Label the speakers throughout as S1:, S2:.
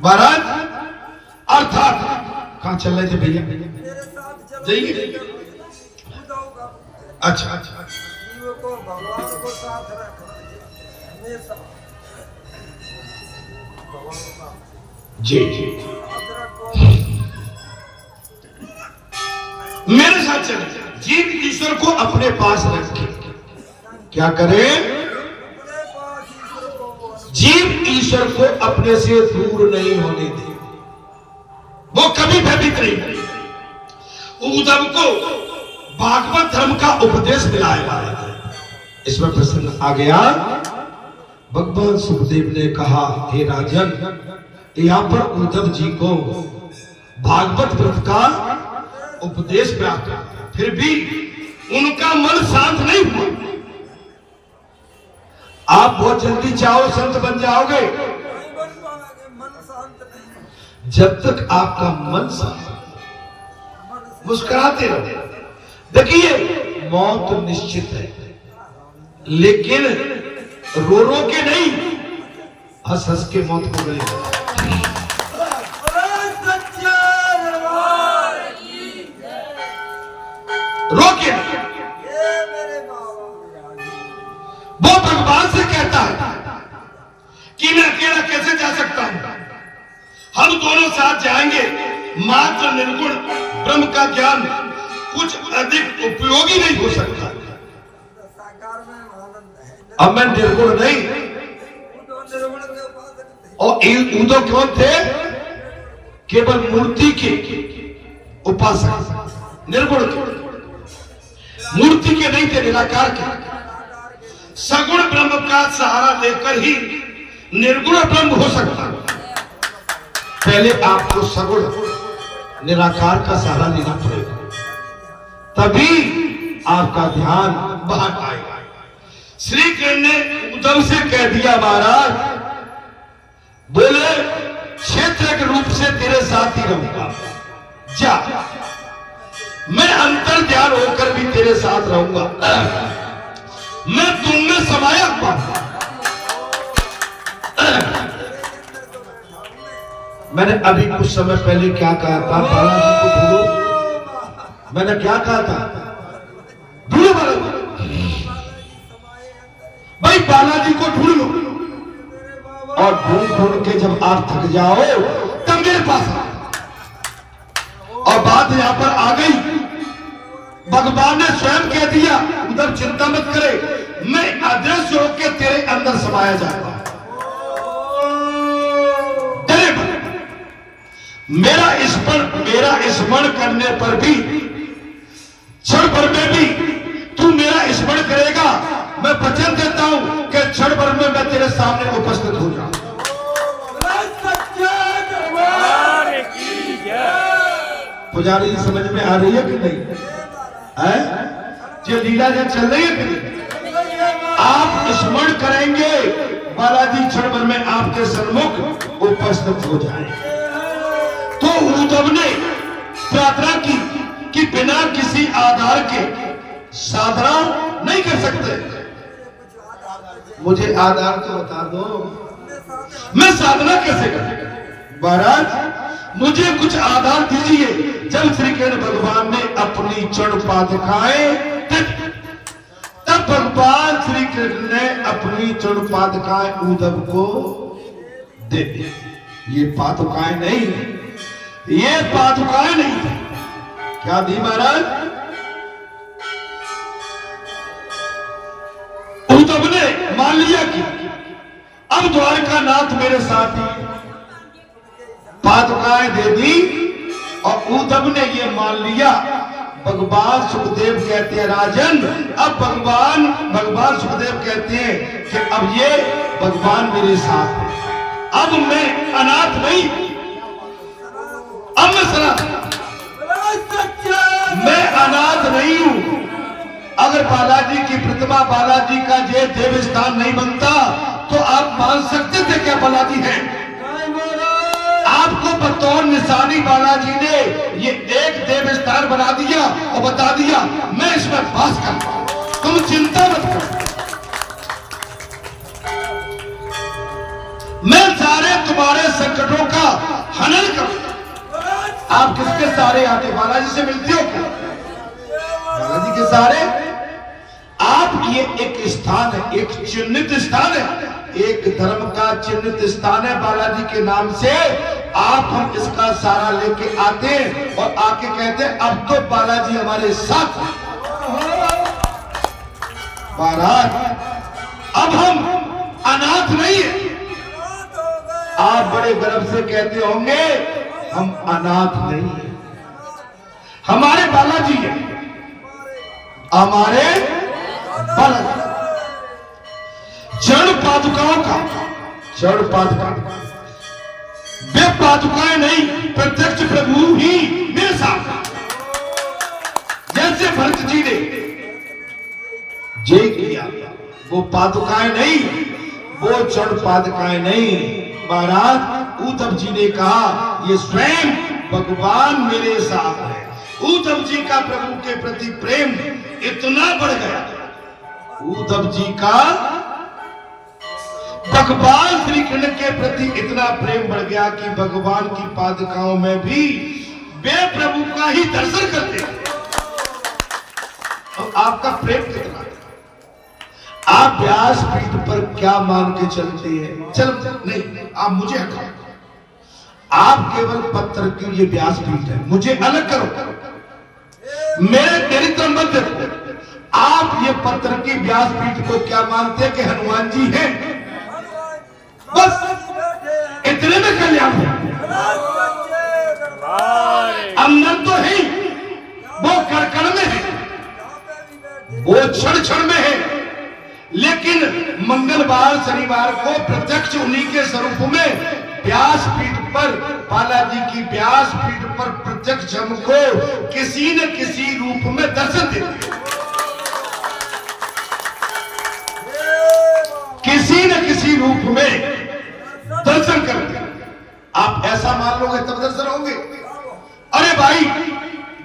S1: महाराज अर्थात कहाँ चल रहे थे भैया?
S2: मेरे साथ चलो,
S1: जाइए।
S2: बुझाऊंगा।
S1: अच्छा अच्छा
S2: जीव को भगवान को साथ रखना हमेशा। भगवान को साथ
S1: जी जी
S2: रखो।
S1: मेरे साथ चले। जीव ईश्वर को अपने पास रखे। क्या करें?
S2: अपने पास ईश्वर को
S1: जीव ईश्वर को अपने से दूर नहीं होने दे। वो कभी भयभीत नहीं। उद्धव को भागवत धर्म का उपदेश दिलाया। इसमें प्रसंग आ गया। भगवान सुखदेव ने कहा, हे राजन, यहाँ पर उद्धव जी को भागवत व्रत का उपदेश प्राप्त हुआ, फिर भी उनका मन शांत नहीं हुआ। आप बहुत जल्दी चाहो संत बन जाओगे,
S2: नहीं बन पाओगे, मन शांत नहीं।
S1: जब तक आपका मन शांत,
S2: मन से
S1: मुस्कुराते रहो। देखिए मौत निश्चित है, लेकिन रो रो के नहीं, हंस हंस के मौत को गलेगा।
S2: सच्चा दरबार की
S1: रो के नहीं।
S2: ये मेरे बाबा
S1: वो भगवान से कहता है कि मैं अकेला कैसे जा सकता हूं, हम दोनों साथ जाएंगे। मात्र निर्गुण ब्रह्म का ज्ञान कुछ अधिक उपयोगी नहीं हो सकता।
S2: साकार में आनंद है।
S1: अब मैं निर्गुण नहीं,
S2: उद्धव निर्गुण के उपासक थे।
S1: और उद्धव कौन थे? केवल मूर्ति के उपासक, निर्गुण के, मूर्ति के नहीं थे, निराकार के। सगुण ब्रह्म का सहारा लेकर ही निर्गुण ब्रह्म हो सकता है। पहले आपको सगुण निराकार का सहारा लेना पड़ेगा, तभी आपका ध्यान बाहर आएगा। श्री कृष्ण ने उद्धव से कह दिया, महाराज बोले क्षेत्र के रूप से तेरे साथ ही रहूंगा, जा। मैं अंतर ध्यान होकर भी तेरे साथ रहूंगा, मैं तुम में समाया हुआ। मैंने अभी कुछ समय पहले क्या कहा था? बालाजी को ढूंढो। मैंने क्या कहा था? ढूंढो बालाजी, भाई बालाजी को ढूंढ लो, और ढूंढ ढूंढ के जब आप थक जाओ तब मेरे पास आओ। और बात यहां पर आ गई, भगवान ने स्वयं कह दिया, उधर चिंता मत करे, मैं अदृश्य होकर तेरे अंदर समाया जाऊंगा। मेरा स्मरण करने पर भी, क्षण भर में भी तू मेरा स्मरण करेगा, मैं वचन देता हूं कि क्षण भर में मैं तेरे सामने उपस्थित हो जाऊं। पुजारी जी समझ में आ रही है कि नहीं है? जो लीला जब चल रही है कि नहीं? आप स्मरण करेंगे, बालाजी क्षण भर में आपके सन्मुख उपस्थित हो जाए। तो उद्धव ने प्रार्थना की कि बिना किसी आधार के साधना नहीं कर सकते, मुझे आधार तो बता दो, मैं साधना कैसे करूं? महाराज मुझे कुछ आधार दीजिए। जब श्री कृष्ण भगवान ने अपनी चरण पादुकाएं, तब भगवान श्री कृष्ण ने अपनी चरण पादुकाएं उद्धव को दे दी। ये पादुकाएं नहीं, ये पादुकाएं नहीं थी। क्या दी महाराज? उद्धव ने मान लिया कि अब द्वारका नाथ मेरे साथ ही, पादुकाएं दे दी। और उद्धव ने ये मान लिया। भगवान सुखदेव कहते हैं, राजन अब भगवान सुखदेव कहते हैं कि अब ये भगवान मेरे साथ है, अब मैं अनाथ नहीं, अब मैं सनातन, मैं अनाथ नहीं हूं। अगर बालाजी की प्रतिमा, बालाजी का ये देव स्थान नहीं बनता तो आप मान सकते थे क्या बालाजी है? आपको बतौर निशानी बालाजी ने ये एक देव स्थान बना दिया और बता दिया मैं इसमें वास करता हूं, तुम चिंता मत करो, मैं सारे तुम्हारे संकटों का हनन करो। आप किसके सहारे आते? बालाजी से मिलते हो क्या? बालाजी के सहारे आप, ये एक स्थान है, एक चिन्हित स्थान है, एक धर्म का चिन्हित स्थान है बालाजी के नाम से। आप हम इसका सहारा लेके आते हैं और आके कहते हैं अब तो बालाजी हमारे साथ हैं। महाराज अब हम अनाथ नहीं है। आप बड़े गर्व से कहते होंगे हम अनाथ नहीं है, हमारे बालाजी है, हमारे बालाजी। जड़ पादुकाओं का, जड़ पादुका, वे पादुकाएं नहीं, प्रत्यक्ष प्रभु ही मेरे साथ। जैसे भरत जी ने जय किया, वो पादुकाएं नहीं, वो जड़ पादुकाएं नहीं। महाराज उद्धव जी ने कहा ये स्वयं भगवान मेरे साथ है। उद्धव जी का प्रभु के प्रति प्रेम इतना बढ़ गया, उद्धव जी का भगवान श्री कृष्ण के प्रति इतना प्रेम बढ़ गया कि भगवान की पादुकाओं में भी वे प्रभु का ही दर्शन करते हैं। और आपका प्रेम कितना है? आप व्यासपीठ पर क्या मान के चलते हैं? चल नहीं, आप मुझे हटाओ, आप केवल पत्थर की, ये व्यासपीठ है, मुझे अलग करो, मेरी तरफ मत देखो। आप ये पत्थर की व्यासपीठ को क्या मानते हैं कि हनुमान जी हैं? बस इतने में कल्याण है। अंदर तो है, वो कण में है, वो क्षण क्षण में है, लेकिन मंगलवार शनिवार को प्रत्यक्ष उन्हीं के स्वरूप में व्यासपीठ पर, बालाजी की व्यासपीठ पर प्रत्यक्ष हमको किसी न किसी रूप में दर्शन देते हैं, किसी न किसी रूप में दर्शन करते हैं। आप ऐसा मान लोगे तब दर्शन होंगे। अरे भाई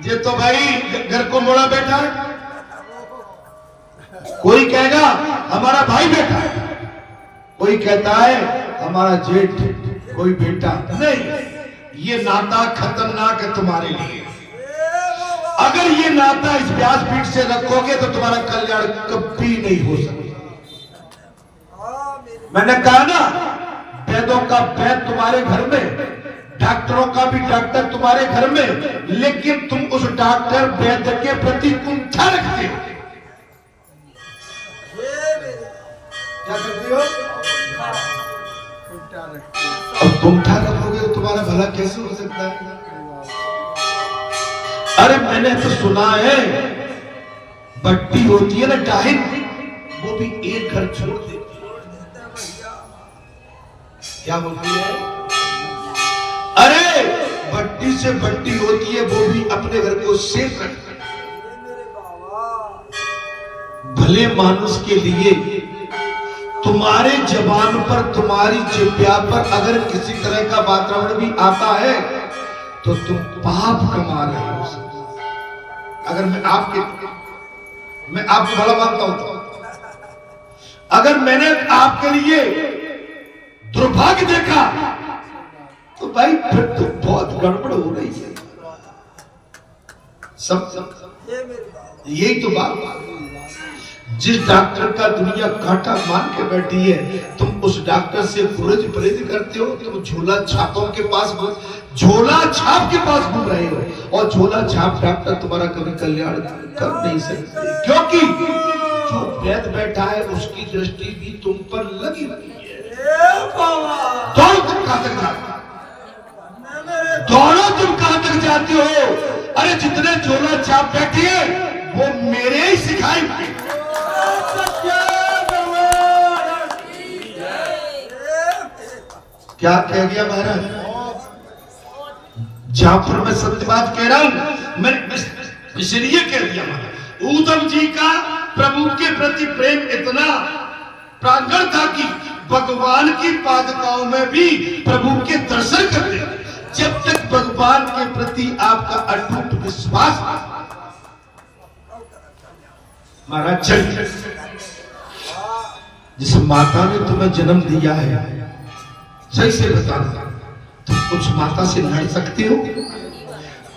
S1: ये तो भाई घर को मोड़ा बैठा है, कोई कहेगा हमारा भाई बैठा है, कोई कहता है हमारा जेठ, कोई बेटा नहीं। ये नाता खतरनाक है तुम्हारे लिए। अगर ये नाता इस व्यासपीठ से रखोगे तो तुम्हारा कल्याण कभी नहीं हो सकता। मैंने कहा ना, वैद्यों का वैद्य तुम्हारे घर में, डॉक्टरों का भी डॉक्टर तुम्हारे घर में, लेकिन तुम उस डॉक्टर वैद्य के प्रति कुंठा रखते हो। क्या करते हो? अब कुंठा रखोगे तो तुम्हारा भला कैसे हो सकता है? अरे मैंने तो सुना है भट्टी होती है ना डाहिन, वो भी एक घर छोड़ देती है। क्या बोलती है? अरे भट्टी से भट्टी होती है, वो भी अपने घर को सेफ रखती है। भले मानुष के लिए तुम्हारे जबान पर, तुम्हारी जिह्वा पर अगर किसी तरह का वातावरण भी आता है तो तुम पाप कमा रहे हो। अगर मैं आपको बड़ा मानता हूं तो, अगर मैंने आपके लिए दुर्भाग्य देखा तो भाई फिर तो बहुत गड़बड़ हो रही है। सब यही तो बात। जिस डॉक्टर का दुनिया कांटा मान के बैठी है, तुम उस डॉक्टर से परहेज करते हो। तुम झोला छापों के पास, झोला छाप के पास घूम रहे हो, और झोला छाप डॉक्टर तुम्हारा कभी कल्याण कर नहीं सकते, क्योंकि जो वैद्य बैठा है उसकी दृष्टि भी तुम पर लगी हुई है। दौड़ो तुम कहां तक जाते हो? दौड़ो तुम कहां तक जाते हो? अरे जितने झोला छाप बैठे हैं वो मेरे ही सिखाए हुए। क्या कह दिया महाराज? जहां पर मैं सत्य बात कह रहा हूं, मैं इसलिए कह दिया महाराज। उद्धव जी का प्रभु के प्रति प्रेम इतना प्रांगण था कि भगवान की पादुकाओं में भी प्रभु के दर्शन करते। जब तक भगवान के प्रति आपका अटूट विश्वास, महाराज चल, जिस माता ने तुम्हें जन्म दिया है, सही से बताना, तुम उस माता से लड़ सकते हो,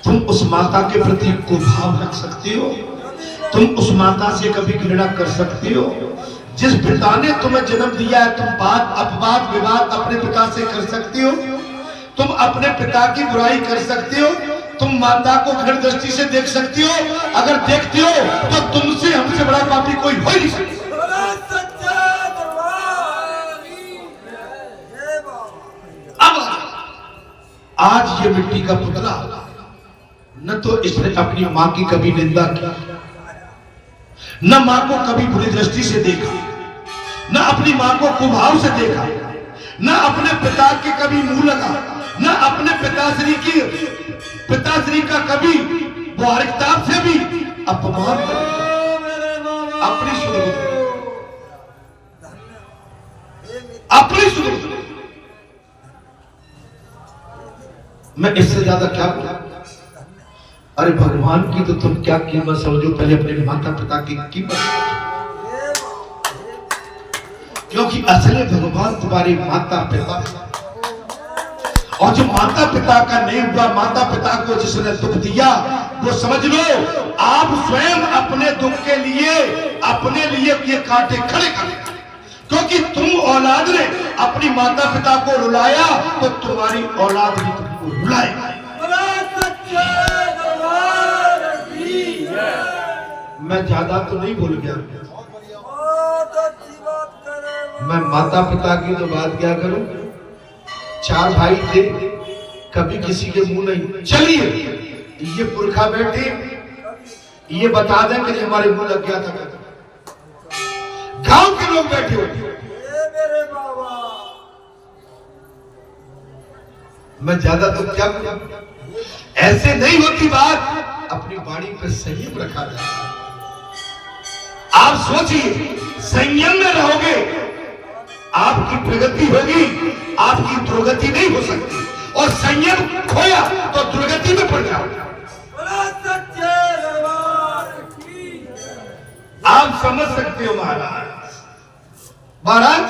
S1: तुम उस माता के प्रति कुभाव रख सकते हो, तुम उस माता से कभी घृणा कर सकते हो? जिस पिता ने तुम्हें जन्म दिया है, तुम बात अपवाद विवाद अपने पिता से कर सकते हो? तुम अपने पिता की बुराई कर सकते हो? तुम माता को घृण दृष्टि से देख सकती हो? अगर देखती हो तो तुमसे हमसे बड़ा पापी कोई हो ही नहीं सकता। अब आज ये मिट्टी का पुतला न तो इसने अपनी मां की कभी निंदा की, न मां को कभी बुरी दृष्टि से देखा, न अपनी मां को कुभाव से देखा, न अपने पिता के कभी मुंह लगा, न अपने पिताश्री का कभी वारिकता से भी अपमान अपनी सुनो। मैं इससे ज्यादा क्या बोला? अरे भगवान की तो तुम क्या कीमत समझो, पहले अपने माता पिता की कीमत, क्योंकि असली भगवान तुम्हारे माता पिता, और जो माता पिता का नहीं हुआ, माता पिता को जिसने दुख दिया, वो समझ लो आप स्वयं अपने दुख के लिए अपने लिए ये कांटे खड़े कर, क्योंकि तुम औलाद ने अपनी माता पिता को रुलाया तो तुम्हारी औलाद भी तुमको रुलाएगी। मैं ज्यादा तो नहीं भूल गया, मैं माता पिता की तो बात क्या करूं? 4 भाई थे, कभी किसी के मुंह नहीं। चलिए ये पुरखा बैठे, ये बता दें कि हमारे मुंह लग गया था। गांव के लोग बैठे होते, मैं ज्यादा तो क्या बोला? ऐसे नहीं होती बात, अपनी वाणी पर संयम रखा जाए। आप सोचिए, संयम में रहोगे आपकी प्रगति होगी, आपकी दुर्गति नहीं हो सकती, और संयम खोया तो दुर्गति में पड़ जाओगे। आप समझ सकते हो महाराज। महाराज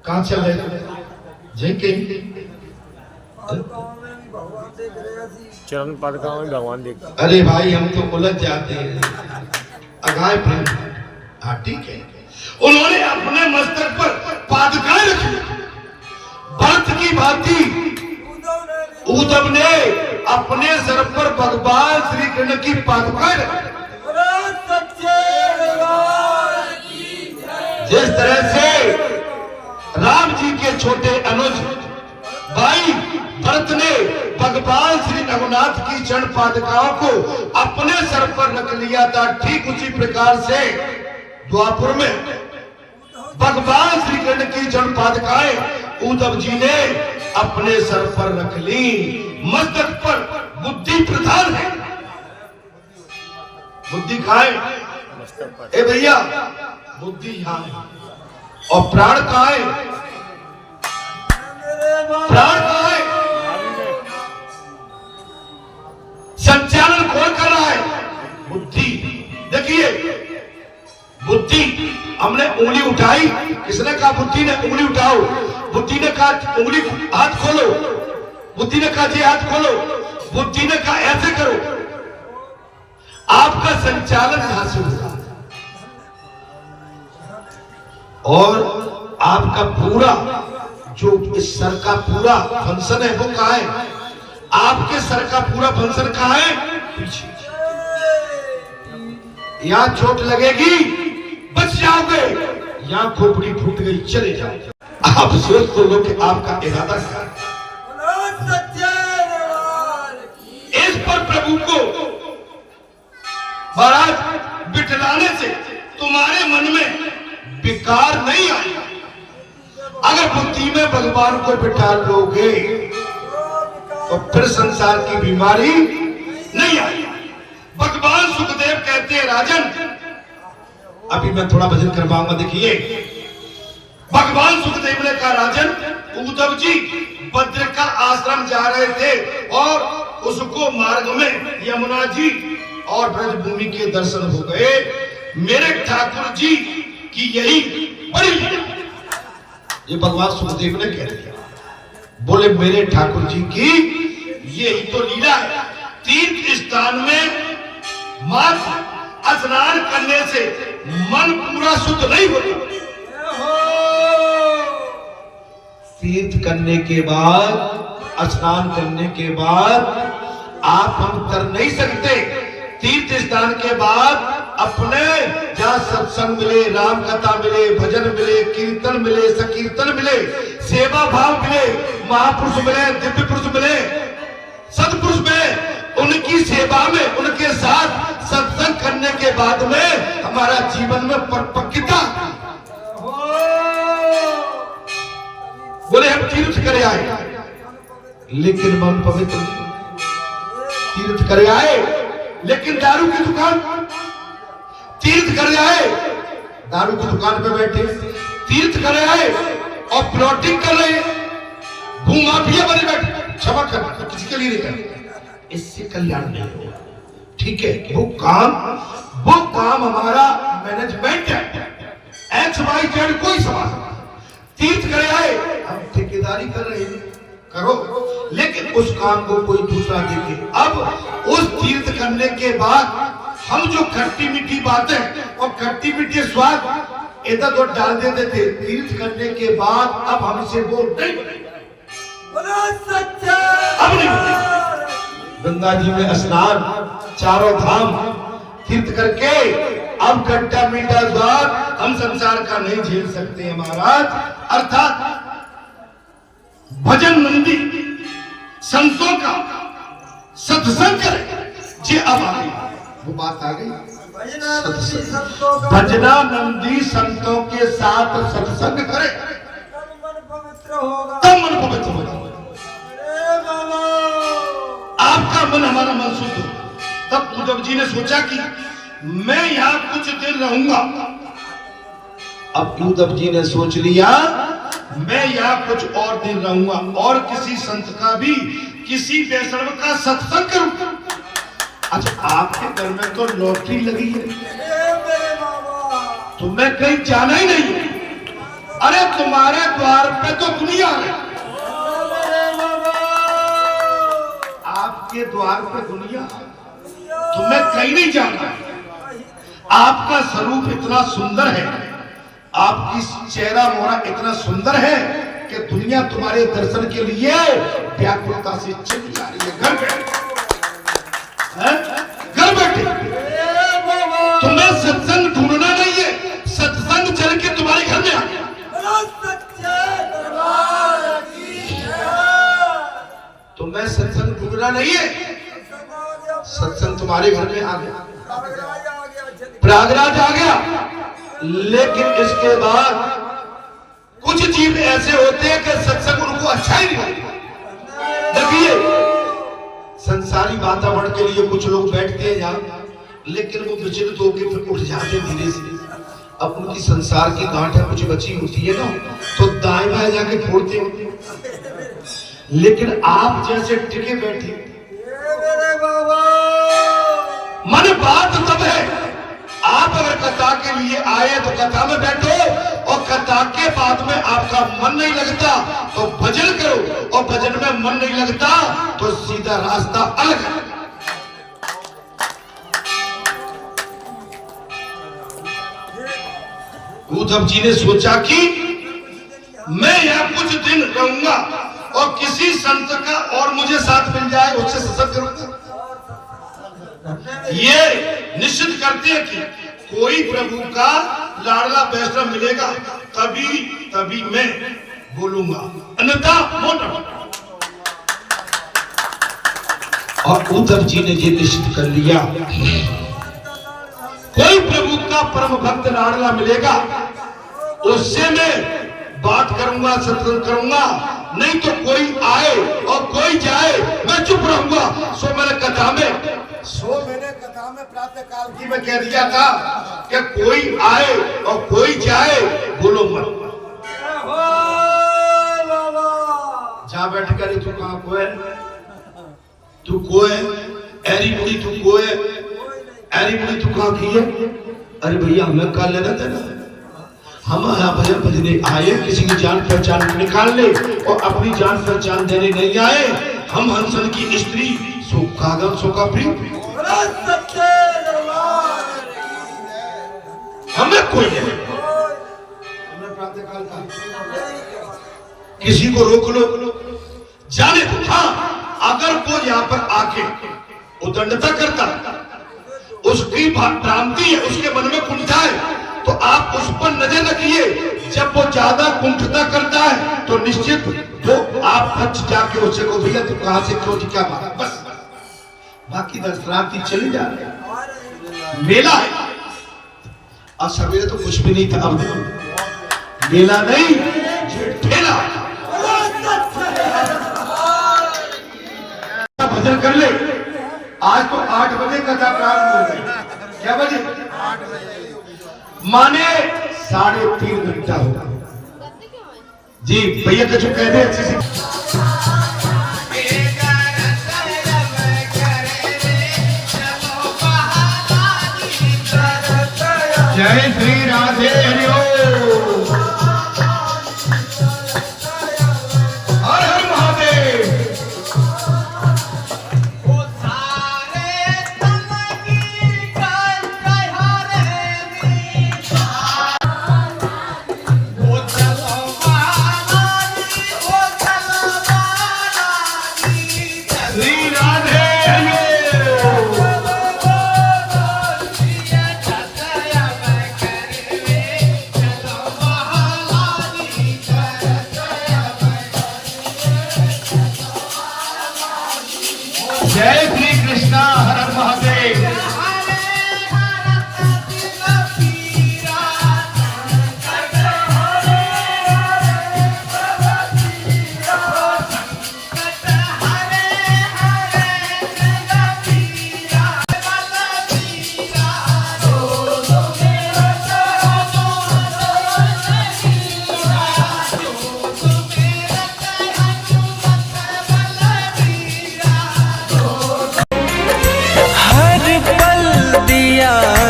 S1: कहां चल रहे जय के
S3: चरण पादुकाओं में भगवान देखते।
S1: अरे भाई हम तो उलझ जाते हैं, अगाय प्रेम। हाँ ठीक है, उन्होंने अपने मस्तक पर पादुकाएं रखी, भरत की भांति उद्धव ने अपने सर पर भगवान श्री कृष्ण की पादुकाएं रखी। जिस तरह से राम जी के छोटे अनुज भाई भरत ने भगवान श्री रघुनाथ की चरण पादुकाओं को अपने सर पर रख लिया था, ठीक उसी प्रकार से द्वापर में भगवान श्री कृष्ण की चरण पादुकाएं उद्धव जी ने अपने सर पर रख ली। मस्तक पर बुद्धि प्रधान है, बुद्धि खाए ए भैया, बुद्धि यहाँ है, और प्राण कहाँ है? प्राण कहाँ है? संचालन कौन कर रहा है? बुद्धि। देखिए बुद्धि, हमने उंगली उठाई, किसने कहा बुद्धि ने उंगली उठाओ? बुद्धि ने कहा उंगली हाथ खोलो, बुद्धि ने कहा जी हाथ खोलो, बुद्धि ने कहा ऐसे करो। आपका संचालन यहां से होगा, और आपका पूरा जो इस सर का पूरा फंक्शन है वो कहाँ है? आपके सर का पूरा फंक्शन कहाँ है? पीछे। यहां चोट लगेगी बच जाओगे, यहां खोपड़ी फूट गई चले जाओ। आप सोच तो लो कि आपका इरादा क्या है। इस पर प्रभु को महाराज बिठलाने से तुम्हारे मन में विकार नहीं आएगा। अगर बुद्धि में भगवान को बिठा लोगे तो फिर संसार की बीमारी नहीं आएगी। भगवान सुखदेव कहते हैं राजन, अभी मैं थोड़ा भजन करवाऊंगा। देखिए भगवान सुखदेव ने कहा राजन, उद्धव जी भद्र का आश्रम जा रहे थे और उसको मार्ग में यमुना जी और ब्रजभूमि के दर्शन हो गए। मेरे ठाकुर जी की यही बड़ी, ये भगवान सुखदेव ने कह दिया। बोले मेरे ठाकुर जी की यही तो लीला है। तीर्थ स्थान में मात्र स्नान करने से मन पूरा शुद्ध नहीं होता। तीर्थ करने के बाद, स्नान करने के बाद आप हम कर नहीं सकते। तीर्थ स्नान के बाद अपने जहाँ सत्संग मिले, राम कथा मिले, भजन मिले, कीर्तन मिले, संकीर्तन मिले, सेवा भाव मिले, महापुरुष मिले, दिव्य पुरुष मिले, सत्पुरुष मिले, उनकी सेवा में, उनके साथ सत्संग करने के बाद में हमारा जीवन में परिपक्वता। बोले हम तीर्थ करे आए लेकिन मन पवित्र। तीर्थ करे आए लेकिन दारू की दुकान, तीर्थ करे आए दारू की दुकान पे बैठे, तीर्थ करे आए और प्लॉटिंग कर रहे हैं, भूमाफिया बने बैठे। क्षमा करना तो किसी के लिए नहीं करना, इससे कल्याण नहीं होगा। ठीक है, वो काम हमारा मैनेजमेंट है, XYZ कोई सवाल। तीर्थ करे आए, हम ठेकेदारी कर रहे हैं, करो, लेकिन उस काम को कोई दूसरा देखे। अब उस तीर्थ करने के बाद हम जो खट्टी मीठी बातें और खट्टी मीठी स्वाद इधर उधर डाल देते थे, तीर्थ करने के बाद अब हमसे वो नहीं बनेगा। अब नहीं बनेगा। गंगा जी में स्नान, चारों धाम तीर्थ करके अब खट्टा मीठा स्वाद हम संसार का नहीं झेल सकते महाराज। अर्थात भजन मंदी संतों का सत्संग करे, जी अब आ गई वो बात आ गई। भजना नंदी संतों के साथ सत्संग करे तब मन पवित्र होगा। आपका मन हमारा मन शुद्ध हो। तब उद्धव जी ने सोचा कि मैं यहाँ कुछ दिन रहूंगा। अब उद्धव जी ने सोच लिया मैं यहाँ कुछ और दिन रहूंगा और किसी संत का भी, किसी वैष्णव का सत्संग करूंगा। अच्छा, आपके घर में तो लॉटरी लगी है, तुम्हें कहीं जाना ही नहीं। अरे तुम्हारे द्वार पे तो दुनिया है, आपके द्वार पे दुनिया, तुम्हें कहीं नहीं जाना। आपका स्वरूप इतना सुंदर है, आपकी चेहरा मोहरा इतना सुंदर है कि दुनिया तुम्हारे दर्शन के लिए व्याकुलता से चिल्ला जा रही है। घर बैठे तुम्हें सत्संग ढूंढना नहीं है, सत्संग चल के तुम्हारे घर में आ गया। तुम्हें सत्संग ढूंढना नहीं है, सत्संग तुम्हारे घर में आ गया, प्रयागराज आ गया। लेकिन इसके बाद कुछ जीव ऐसे होते हैं कि सत्संग उनको अच्छा ही नहीं लगता। देखिए, संसारी वातावरण के लिए कुछ लोग बैठते हैं यहाँ, लेकिन वो विचलित होकर फिर उठ जाते धीरे से। अब उनकी संसार की गांठें कुछ बची होती है ना, तो दाएं बाएं जाके फोड़ते होते हैं। लेकिन आप जैसे टिके बैठे, मन बात तब है आप अगर कथा के लिए आए तो कथा में बैठो, और कथा के बाद में आपका मन नहीं लगता तो भजन करो, और भजन में मन नहीं लगता तो सीधा रास्ता अलग है। उद्धव जी ने सोचा कि मैं यहाँ कुछ दिन रहूंगा और किसी संत का और मुझे साथ मिल जाए, उससे सत्संग करूंगा। ये निश्चित करते हैं कि कोई प्रभु का लाडला वैष्णव मिलेगा तभी मैं बोलूंगा, अन्यथा मोटा। और उद्धव जी ने ये निश्चित कर लिया, कोई प्रभु का परम भक्त लाडला मिलेगा उससे मैं बात करूंगा, सत्संग करूंगा। नहीं तो कोई आए और कोई जाए मैं चुप रहूंगा। सो मैंने कथा में प्रातः काल की मैं कह दिया था कि कोई आए और कोई जाए बोलो मत। जा बैठ कर तू कहाँ को है, तू को है, एरी बुढ़ी तू को है, एरी बुढ़ी तू कहाँ की है। अरे भैया हमें कहा लेना देना, हम यहाँ भजन भजने आए, किसी की जान पहचान निकाल ले और अपनी जान पहचान देने नहीं आए। हम हंसन की स्त्री सुखागम सुखा प्रिय, हमें कोई नहीं। किसी को रोक लो जाने दो। हाँ, अगर कोई यहाँ पर आके उदंडता करता, उसकी भ्रांति है, उसके मन में कुंठा है, तो आप उस पर नजर रखिए। जब वो ज्यादा कुंठता करता है तो निश्चित वो आप बच जाके उससे को भैया तू कहां से क्यों क्या बात, बस बाकी दर्शनार्थी चले जा रहे। मेला है, आज सवेरे तो कुछ भी नहीं था, अब देखो मेला नहीं ठेला। भजन कर ले। आज तो 8 बजे कथा प्रारंभ हो गई। क्या बजे? 8 बजे, माने 3.5 घंटा होगा। जी भैया का जो कह दे अच्छे से। जय श्री राधे हरिओम। हर हर महादेव। जय श्री कृष्णा, हर हर महादेव।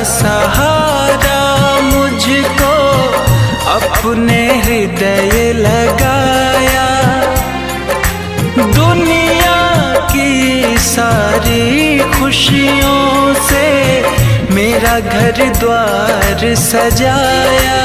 S4: सहारा मुझको अपने हृदय लगाया, दुनिया की सारी खुशियों से मेरा घर द्वार सजाया।